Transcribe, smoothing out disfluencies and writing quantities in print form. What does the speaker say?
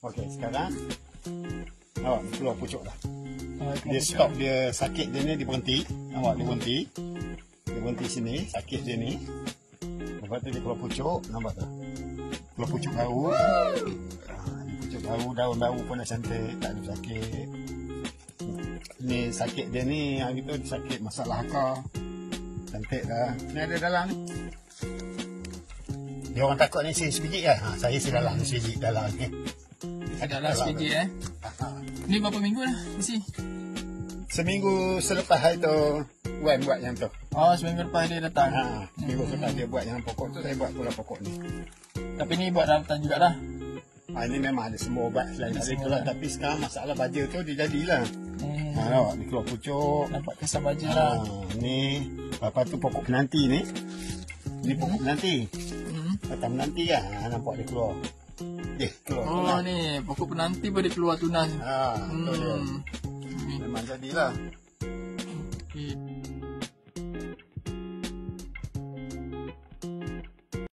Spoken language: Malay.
Okey, sekarang awak keluar pucuk dah. Dia stop, dia sakit dia ni, dia berhenti. Nampak dia berhenti. Dia berhenti sini, sakit dia ni. Lepas tu dia keluar pucuk, nampak tak? Keluar pucuk baru. Pucuk baru, daun baru pun dah cantik, tak ada sakit. Ni sakit dia ni, yang gitu dia sakit masalah akar. Cantik dah. Ni ada dalam ni. Dia orang takut ni sebiji kan? Saya dalam sebiji dalam ni. Ada lah sebiji Ni berapa minggu dah isi? Seminggu selepas hari tu Wan buat yang tu. Oh, seminggu lepas dia datang. Seminggu selepas dia buat yang pokok tu, saya buat pula pokok ni. Tapi ni buat rawatan jugalah. Ini memang ada semua ubat selain dari tu lah. Tapi sekarang masalah baja tu dia jadilah. Nampak dia keluar pucuk. Nampak kesan baja lah. Ni lepas tu pokok penanti ni. Ni pokok penanti. Batang penanti kan. Nampak dia keluar. Keluar tunas. Ni pokok penanti pun dia keluar tunas. Betul dia. Memang jadilah. Okay.